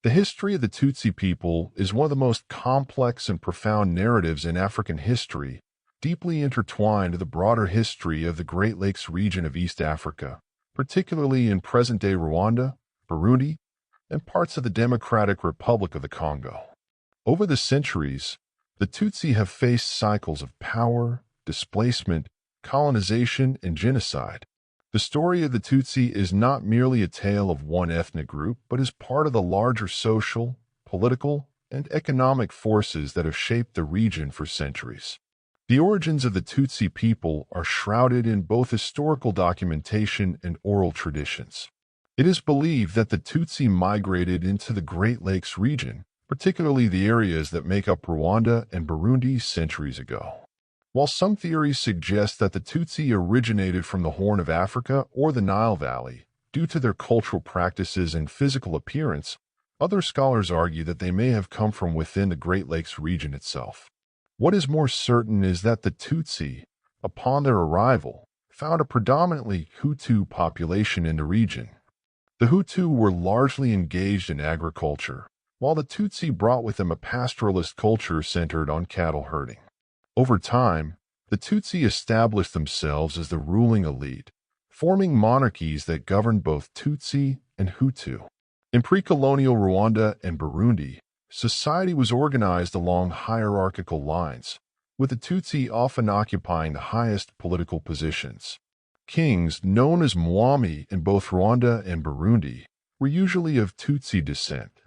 The history of the Tutsi people is one of the most complex and profound narratives in African history, deeply intertwined with the broader history of the Great Lakes region of East Africa, particularly in present-day Rwanda, Burundi, and parts of the Democratic Republic of the Congo. Over the centuries, the Tutsi have faced cycles of power, displacement, colonization, and genocide. The story of the Tutsi is not merely a tale of one ethnic group, but is part of the larger social, political, and economic forces that have shaped the region for centuries. The origins of the Tutsi people are shrouded in both historical documentation and oral traditions. It is believed that the Tutsi migrated into the Great Lakes region, particularly the areas that make up Rwanda and Burundi centuries ago. While some theories suggest that the Tutsi originated from the Horn of Africa or the Nile Valley, due to their cultural practices and physical appearance, other scholars argue that they may have come from within the Great Lakes region itself. What is more certain is that the Tutsi, upon their arrival, found a predominantly Hutu population in the region. The Hutu were largely engaged in agriculture, while the Tutsi brought with them a pastoralist culture centered on cattle herding. Over time, the Tutsi established themselves as the ruling elite, forming monarchies that governed both Tutsi and Hutu. In pre-colonial Rwanda and Burundi, society was organized along hierarchical lines, with the Tutsi often occupying the highest political positions. Kings, known as Mwami in both Rwanda and Burundi, were usually of Tutsi descent.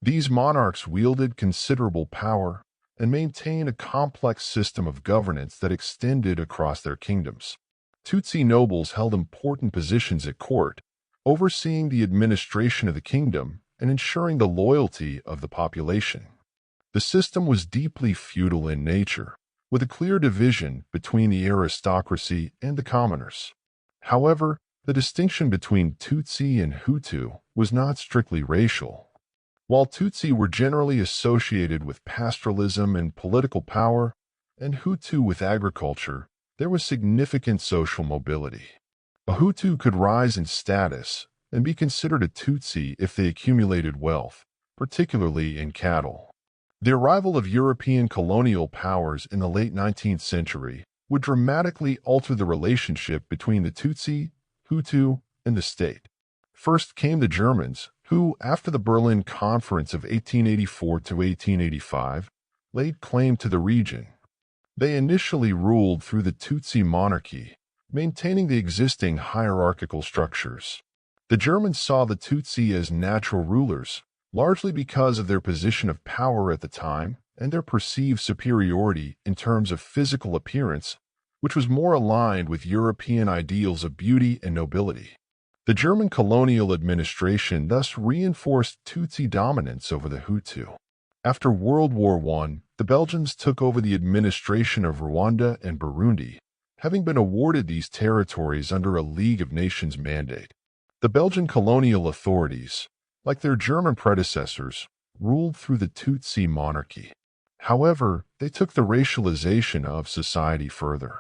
These monarchs wielded considerable power and maintained a complex system of governance that extended across their kingdoms. Tutsi nobles held important positions at court, overseeing the administration of the kingdom and ensuring the loyalty of the population. The system was deeply feudal in nature, with a clear division between the aristocracy and the commoners. However, the distinction between Tutsi and Hutu was not strictly racial. While Tutsi were generally associated with pastoralism and political power, and Hutu with agriculture, there was significant social mobility. A Hutu could rise in status and be considered a Tutsi if they accumulated wealth, particularly in cattle. The arrival of European colonial powers in the late 19th century would dramatically alter the relationship between the Tutsi, Hutu, and the state. First came the Germans, who, after the Berlin Conference of 1884 to 1885, laid claim to the region. They initially ruled through the Tutsi monarchy, maintaining the existing hierarchical structures. The Germans saw the Tutsi as natural rulers, largely because of their position of power at the time and their perceived superiority in terms of physical appearance, which was more aligned with European ideals of beauty and nobility. The German colonial administration thus reinforced Tutsi dominance over the Hutu. After World War I, the Belgians took over the administration of Rwanda and Burundi, having been awarded these territories under a League of Nations mandate. The Belgian colonial authorities, like their German predecessors, ruled through the Tutsi monarchy. However, they took the racialization of society further.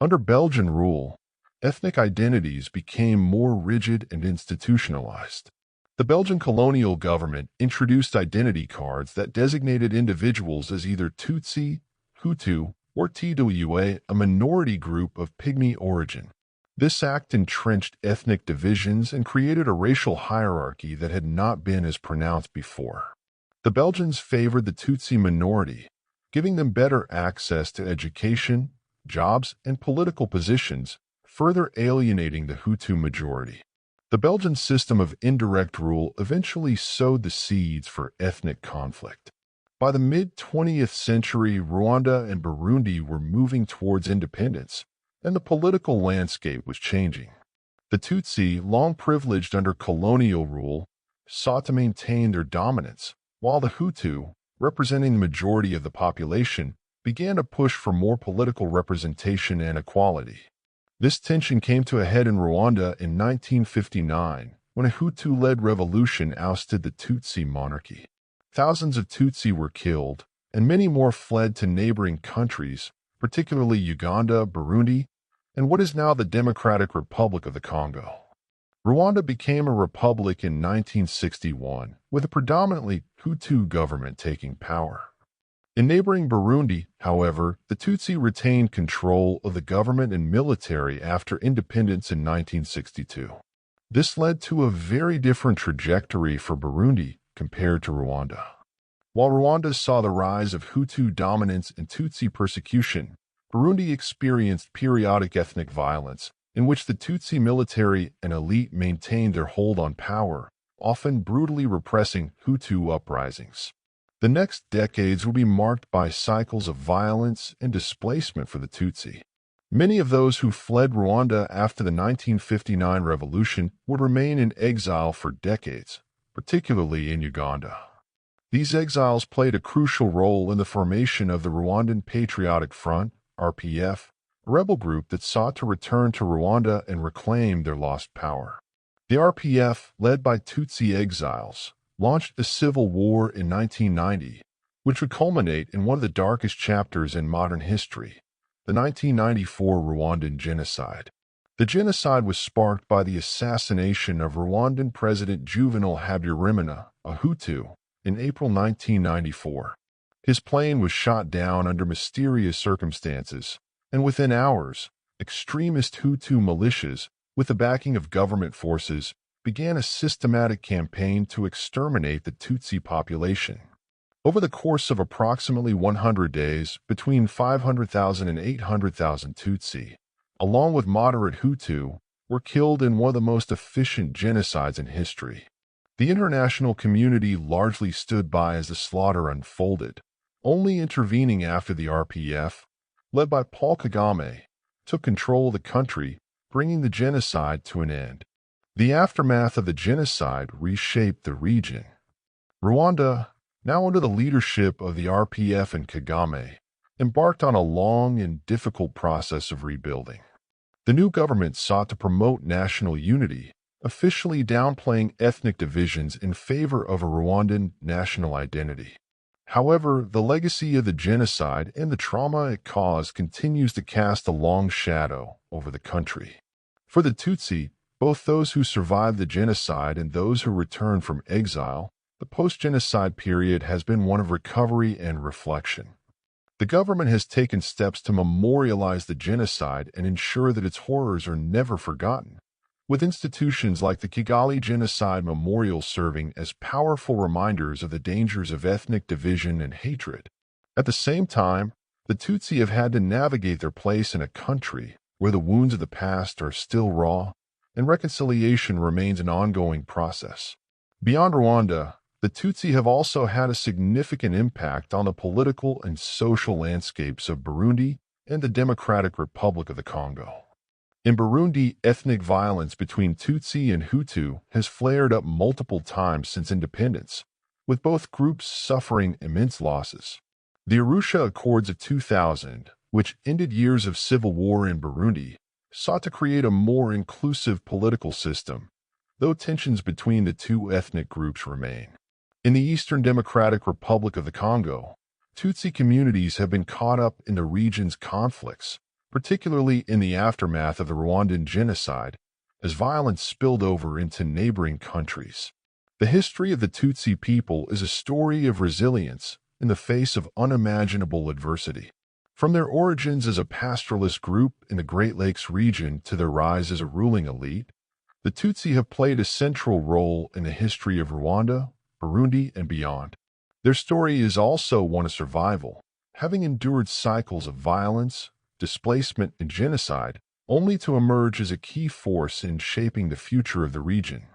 Under Belgian rule, ethnic identities became more rigid and institutionalized. The Belgian colonial government introduced identity cards that designated individuals as either Tutsi, Hutu, or Twa, a minority group of Pygmy origin. This act entrenched ethnic divisions and created a racial hierarchy that had not been as pronounced before. The Belgians favored the Tutsi minority, giving them better access to education, jobs, and political positions, further alienating the Hutu majority. The Belgian system of indirect rule eventually sowed the seeds for ethnic conflict. By the mid-20th century, Rwanda and Burundi were moving towards independence, and the political landscape was changing. The Tutsi, long privileged under colonial rule, sought to maintain their dominance, while the Hutu, representing the majority of the population, began to push for more political representation and equality. This tension came to a head in Rwanda in 1959, when a Hutu-led revolution ousted the Tutsi monarchy. Thousands of Tutsi were killed, and many more fled to neighboring countries, particularly Uganda, Burundi, and what is now the Democratic Republic of the Congo. Rwanda became a republic in 1961, with a predominantly Hutu government taking power. In neighboring Burundi, however, the Tutsi retained control of the government and military after independence in 1962. This led to a very different trajectory for Burundi compared to Rwanda. While Rwanda saw the rise of Hutu dominance and Tutsi persecution, Burundi experienced periodic ethnic violence in which the Tutsi military and elite maintained their hold on power, often brutally repressing Hutu uprisings. The next decades will be marked by cycles of violence and displacement for the Tutsi. Many of those who fled Rwanda after the 1959 revolution would remain in exile for decades, particularly in Uganda. These exiles played a crucial role in the formation of the Rwandan Patriotic Front, RPF, a rebel group that sought to return to Rwanda and reclaim their lost power. The RPF, led by Tutsi exiles, launched a civil war in 1990, which would culminate in one of the darkest chapters in modern history, the 1994 Rwandan genocide. The genocide was sparked by the assassination of Rwandan President Juvenal Habyarimana, a Hutu, in April 1994. His plane was shot down under mysterious circumstances, and within hours, extremist Hutu militias, with the backing of government forces, began a systematic campaign to exterminate the Tutsi population. Over the course of approximately 100 days, between 500,000 and 800,000 Tutsi, along with moderate Hutu, were killed in one of the most efficient genocides in history. The international community largely stood by as the slaughter unfolded, only intervening after the RPF, led by Paul Kagame, took control of the country, bringing the genocide to an end. The aftermath of the genocide reshaped the region. Rwanda, now under the leadership of the RPF and Kagame, embarked on a long and difficult process of rebuilding. The new government sought to promote national unity, officially downplaying ethnic divisions in favor of a Rwandan national identity. However, the legacy of the genocide and the trauma it caused continues to cast a long shadow over the country. For the Tutsi, both those who survived the genocide and those who returned from exile, the post-genocide period has been one of recovery and reflection. The government has taken steps to memorialize the genocide and ensure that its horrors are never forgotten, with institutions like the Kigali Genocide Memorial serving as powerful reminders of the dangers of ethnic division and hatred. At the same time, the Tutsi have had to navigate their place in a country where the wounds of the past are still raw, and reconciliation remains an ongoing process. Beyond Rwanda, the Tutsi have also had a significant impact on the political and social landscapes of Burundi and the Democratic Republic of the Congo. In Burundi, ethnic violence between Tutsi and Hutu has flared up multiple times since independence, with both groups suffering immense losses. The Arusha Accords of 2000, which ended years of civil war in Burundi, sought to create a more inclusive political system, though tensions between the two ethnic groups remain. In the Eastern Democratic Republic of the Congo, Tutsi communities have been caught up in the region's conflicts, particularly in the aftermath of the Rwandan genocide, as violence spilled over into neighboring countries. The history of the Tutsi people is a story of resilience in the face of unimaginable adversity. From their origins as a pastoralist group in the Great Lakes region to their rise as a ruling elite, the Tutsi have played a central role in the history of Rwanda, Burundi, and beyond. Their story is also one of survival, having endured cycles of violence, displacement, and genocide, only to emerge as a key force in shaping the future of the region.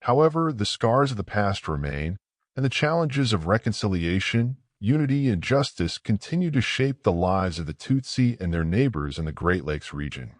However, the scars of the past remain, and the challenges of reconciliation, unity, and justice continue to shape the lives of the Tutsi and their neighbors in the Great Lakes region.